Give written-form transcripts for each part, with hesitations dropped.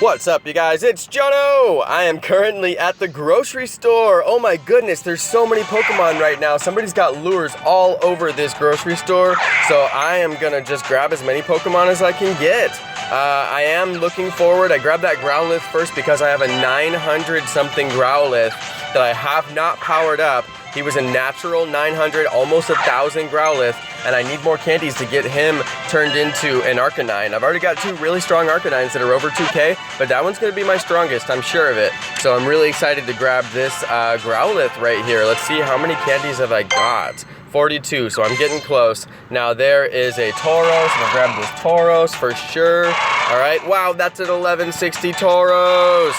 What's up, you guys? It's Jono! I am currently at the grocery store. Oh my goodness, there's so many Pokemon right now. Somebody's got lures all over this grocery store, so I am gonna just grab as many Pokemon as I can get. I am looking forward. I grabbed that Growlithe first because I have a 900 something Growlithe that I have not powered up. He was a natural 900, almost 1,000 Growlithe, and I need more candies to get him turned into an Arcanine. I've already got two really strong Arcanines that are over 2K, but that one's gonna be my strongest, I'm sure of it. So I'm really excited to grab this Growlithe right here. Let's see, how many candies have I got? 42, so I'm getting close. Now there is a Tauros. I'm gonna grab this Tauros for sure. All right, wow, that's an 1160 Tauros.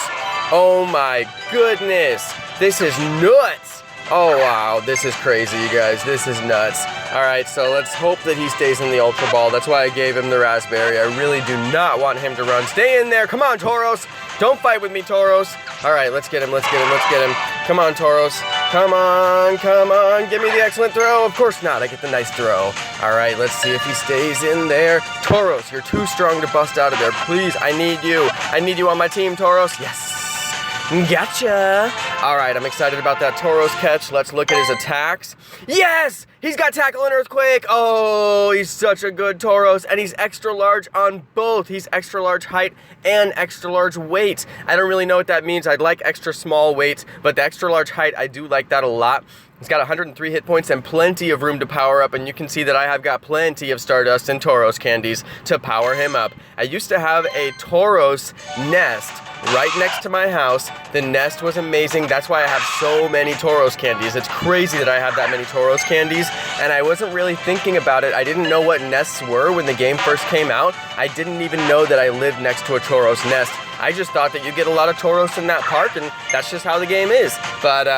Oh my goodness, this is nuts. Oh wow, this is crazy, you guys. This is nuts. All right, so let's hope that he stays in the Ultra Ball. That's why I gave him the Raspberry. I really do not want him to run. Stay in there. Come on, Tauros. Don't fight with me, Tauros. All right, let's get him. Let's get him. Let's get him. Come on, Tauros. Come on. Come on. Give me the excellent throw. Of course not. I get the nice throw. All right, let's see if he stays in there. Tauros, you're too strong to bust out of there. Please, I need you. I need you on my team, Tauros. Yes. Gotcha! Alright, I'm excited about that Tauros catch. Let's look at his attacks. Yes! He's got Tackle and Earthquake! Oh, he's such a good Tauros, and he's extra large on both. He's extra large height and extra large weight. I don't really know what that means. I'd like extra small weight, but the extra large height, I do like that a lot. He's got 103 hit points and plenty of room to power up, and you can see that I have got plenty of Stardust and Tauros candies to power him up. I used to have a Tauros nest right next to my house. The nest was amazing. That's why I have so many Tauros candies. It's crazy that I have that many Tauros candies, and I wasn't really thinking about it. I didn't know what nests were when the game first came out. I didn't even know that I lived next to a Tauros nest. I just thought that you get a lot of Tauros in that park, and that's just how the game is. But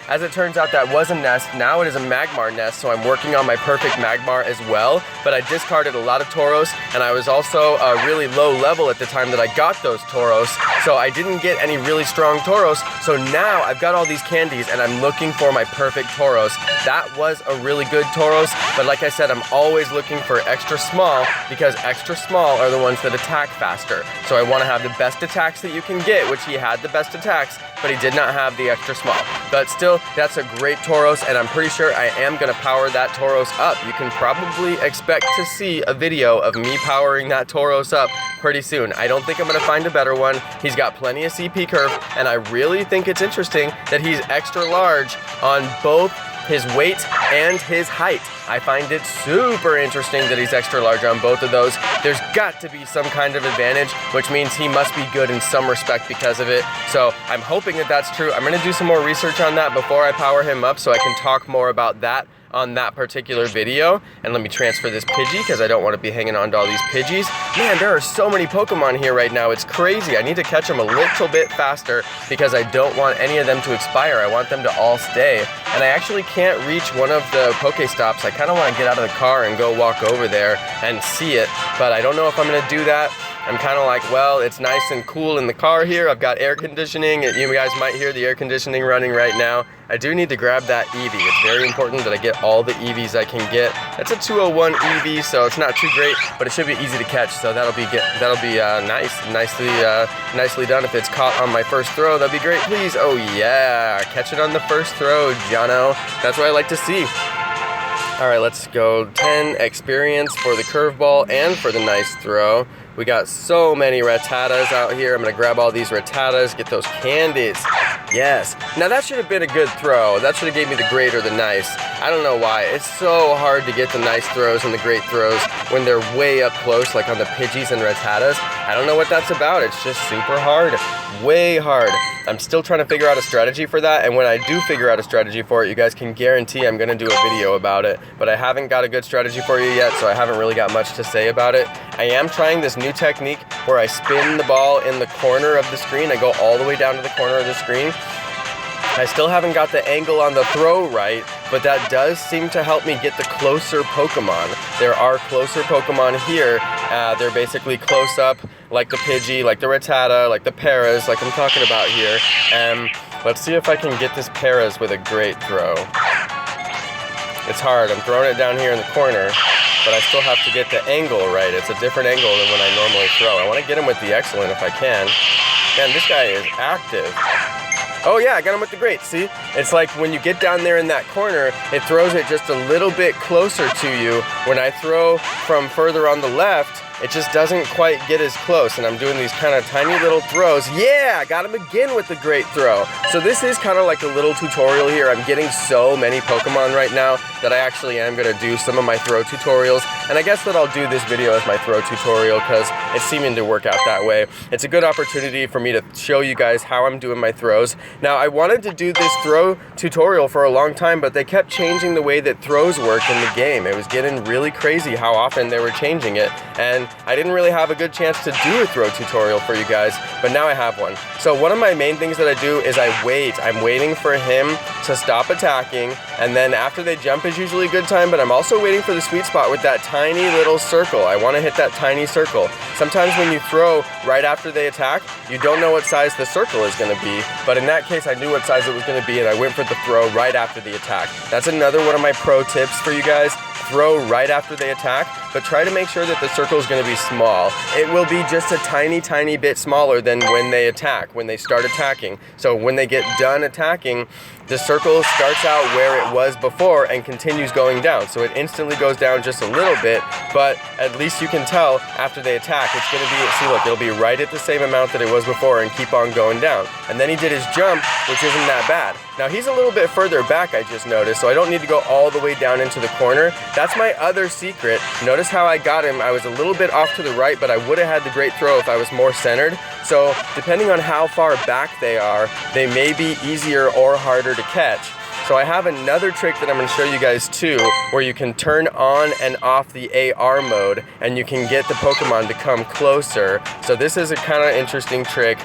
as it turns out, that was a nest. Now it is a Magmar nest, so I'm working on my perfect Magmar as well. But I discarded a lot of Tauros, and I was also really low level at the time that I got those Tauros, so I didn't get any really strong Tauros. So now I've got all these candies, and I'm looking for my perfect Tauros. That was a really good Tauros, but like I said, I'm always looking for extra small, because extra small are the ones that attack faster. So I want to have the best attacks that you can get, which he had the best attacks, but he did not have the extra small. But still, that's a great Tauros, and I'm pretty sure I am going to power that Tauros up. You can probably expect to see a video of me powering that Tauros up pretty soon. I don't think I'm going to find a better one. He's got plenty of CP curve, and I really think it's interesting that he's extra large on both his weight and his height. I find it super interesting that he's extra large on both of those. There's got to be some kind of advantage, which means he must be good in some respect because of it. So I'm hoping that that's true. I'm gonna do some more research on that before I power him up so I can talk more about that on that particular video. And let me transfer this Pidgey because I don't want to be hanging on to all these Pidgeys. Man, there are so many Pokemon here right now. It's crazy. I need to catch them a little bit faster because I don't want any of them to expire. I want them to all stay. And I actually can't reach one of the Pokestops. I kind of want to get out of the car and go walk over there and see it, but I don't know if I'm going to do that. I'm kind of like, well, it's nice and cool in the car here. I've got air conditioning. You guys might hear the air conditioning running right now. I do need to grab that Eevee. It's very important that I get all the Eevees I can get. That's a 201 Eevee, so it's not too great, but it should be easy to catch. So that'll be nicely done. If it's caught on my first throw, that'd be great. Please, oh yeah, catch it on the first throw, Jono. That's what I like to see. All right, let's go 10 experience for the curveball and for the nice throw. We got so many Rattatas out here. I'm gonna grab all these Rattatas, get those candies. Yes. Now that should have been a good throw. That should have gave me the great or the nice. I don't know why. It's so hard to get the nice throws and the great throws when they're way up close, like on the Pidgeys and Rattatas. I don't know what that's about. It's just super hard. Way hard. I'm still trying to figure out a strategy for that, and when I do figure out a strategy for it, you guys can guarantee I'm gonna do a video about it. But I haven't got a good strategy for you yet, so I haven't really got much to say about it. I am trying this new technique where I spin the ball in the corner of the screen. I go all the way down to the corner of the screen. I still haven't got the angle on the throw right, but that does seem to help me get the closer Pokemon. There are closer Pokemon here. They're basically close up, like the Pidgey, like the Rattata, like the Paras, like I'm talking about here. Let's see if I can get this Paras with a great throw. It's hard. I'm throwing it down here in the corner. but I still have to get the angle right. It's a different angle than when I normally throw. I want to get him with the excellent if I can. Man, this guy is active. Oh yeah, I got him with the great, see? It's like when you get down there in that corner, it throws it just a little bit closer to you. When I throw from further on the left, it just doesn't quite get as close, and I'm doing these kind of tiny little throws. Yeah, I got him again with the great throw. So this is kind of like a little tutorial here. I'm getting so many Pokemon right now that I actually am gonna do some of my throw tutorials, and I guess that I'll do this video as my throw tutorial because it's seeming to work out that way. It's a good opportunity for me to show you guys how I'm doing my throws. Now, I wanted to do this throw tutorial for a long time, but they kept changing the way that throws work in the game. It was getting really crazy how often they were changing it, and I didn't really have a good chance to do a throw tutorial for you guys, but now I have one. So one of my main things that I do is I wait. I'm waiting for him to stop attacking, and then after they jump is usually a good time, but I'm also waiting for the sweet spot with that tiny little circle. I want to hit that tiny circle. Sometimes when you throw right after they attack, you don't know what size the circle is going to be, but in that case I knew what size it was going to be, and I went for the throw right after the attack. That's another one of my pro tips for you guys. Throw right after they attack, but try to make sure that the circle is going to be small. It will be just a tiny bit smaller than when they attack, when they start attacking. So when they get done attacking, the circle starts out where it was before and continues going down. So it instantly goes down just a little bit, but at least you can tell after they attack, it's going to be, see look, it'll be right at the same amount that it was before and keep on going down. And then he did his jump, which isn't that bad. Now he's a little bit further back, I just noticed, so I don't need to go all the way down into the corner. That's my other secret. Notice how I got him. I was a little bit off to the right, but I would have had the great throw if I was more centered. So depending on how far back they are, they may be easier or harder to catch. So I have another trick that I'm going to show you guys too, where you can turn on and off the AR mode and you can get the Pokemon to come closer. So this is a kind of interesting trick.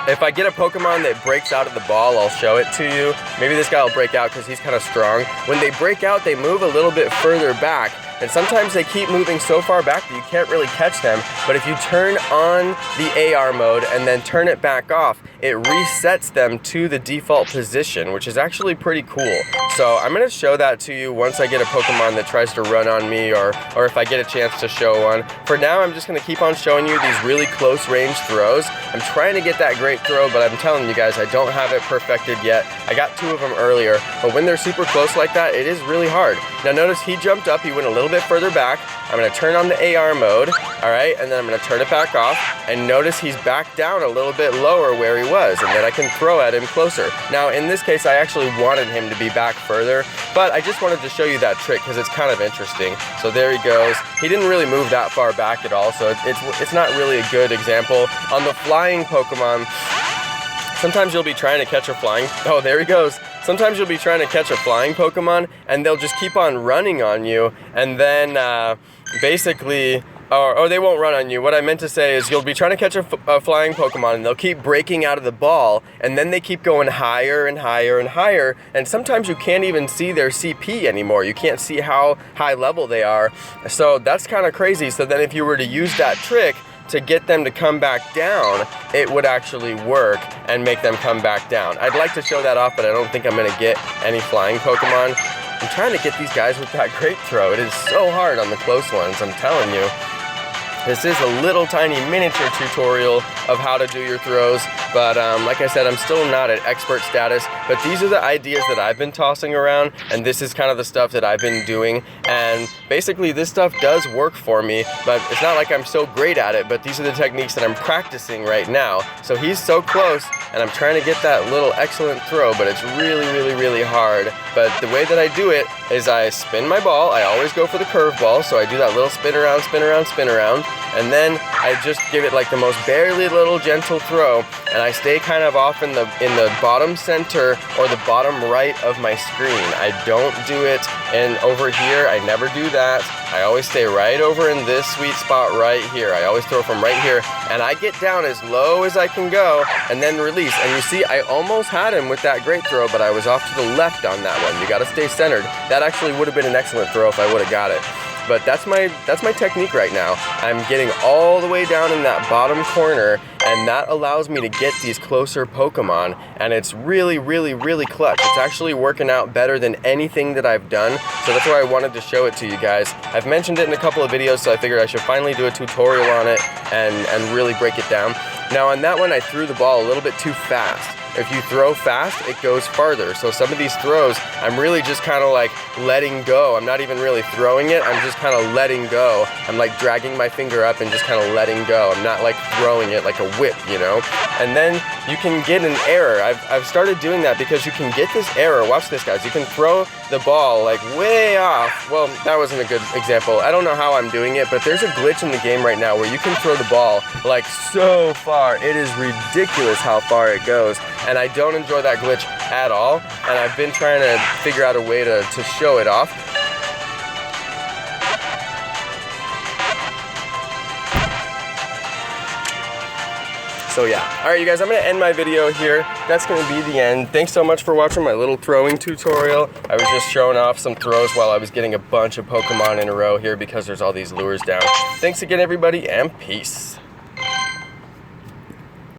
If I get a Pokemon that breaks out of the ball, I'll show it to you. Maybe this guy will break out because he's kind of strong. When they break out, they move a little bit further back. And sometimes they keep moving so far back that you can't really catch them. But if you turn on the AR mode and then turn it back off, it resets them to the default position, which is actually pretty cool. So I'm going to show that to you once I get a Pokemon that tries to run on me, or if I get a chance to show one. For now, I'm just going to keep on showing you these really close range throws. I'm trying to get that great throw, but I'm telling you guys, I don't have it perfected yet. I got 2 of them earlier, but when they're super close like that, it is really hard. Now notice he jumped up, he went a little bit further back. I'm going to turn on the AR mode, alright, and then I'm going to turn it back off, and notice he's back down a little bit lower where he was, and then I can throw at him closer. Now in this case, I actually wanted him to be back further, but I just wanted to show you that trick because it's kind of interesting. So there he goes. He didn't really move that far back at all, so it's not really a good example. On the flying Pokemon, sometimes you'll be trying to catch a flying, oh there he goes. Sometimes you'll be trying to catch a flying Pokemon and they'll just keep on running on you, and then basically, or they won't run on you. What I meant to say is you'll be trying to catch a flying Pokemon and they'll keep breaking out of the ball, and then they keep going higher and higher and higher, and sometimes you can't even see their CP anymore. You can't see how high level they are. So that's kind of crazy. So then if you were to use that trick to get them to come back down, it would actually work and make them come back down. I'd like to show that off, but I don't think I'm going to get any flying Pokemon. I'm trying to get these guys with that great throw. It is so hard on the close ones, I'm telling you. This is a little tiny miniature tutorial of how to do your throws, but like I said, I'm still not at expert status, but these are the ideas that I've been tossing around, and this is kind of the stuff that I've been doing, and basically this stuff does work for me, but it's not like I'm so great at it, but these are the techniques that I'm practicing right now. So he's so close, and I'm trying to get that little excellent throw, but it's really hard. But the way that I do it is I spin my ball. I always go for the curveball, so I do that little spin around, and then I just give it like the most barely little gentle throw, and I stay kind of off in the bottom center or the bottom right of my screen. I don't do it over here. I never do that. I always stay right over in this sweet spot right here. I always throw from right here, and I get down as low as I can go and then release. And you see, I almost had him with that great throw, but I was off to the left on that one. You got to stay centered. That actually would have been an excellent throw if I would have got it. but that's my technique right now. I'm getting all the way down in that bottom corner, and that allows me to get these closer Pokemon, and it's really, really, really clutch. It's actually working out better than anything that I've done, so that's why I wanted to show it to you guys. I've mentioned it in a couple of videos, so I figured I should finally do a tutorial on it and really break it down. Now on that one, I threw the ball a little bit too fast. If you throw fast, it goes farther. So some of these throws, I'm really just kind of like letting go. I'm not even really throwing it, I'm just kind of letting go. I'm like dragging my finger up and just kind of letting go. I'm not like throwing it like a whip, you know? And then you can get an error. I've started doing that because you can get this error. Watch this, guys. You can throw the ball like way off. Well, that wasn't a good example. I don't know how I'm doing it, but there's a glitch in the game right now where you can throw the ball like so far. It is ridiculous how far it goes. And I don't enjoy that glitch at all, and I've been trying to figure out a way to show it off. So yeah, alright you guys, I'm going to end my video here. That's going to be the end. Thanks so much for watching my little throwing tutorial. I was just showing off some throws while I was getting a bunch of Pokemon in a row here because there's all these lures down. Thanks again everybody, and peace.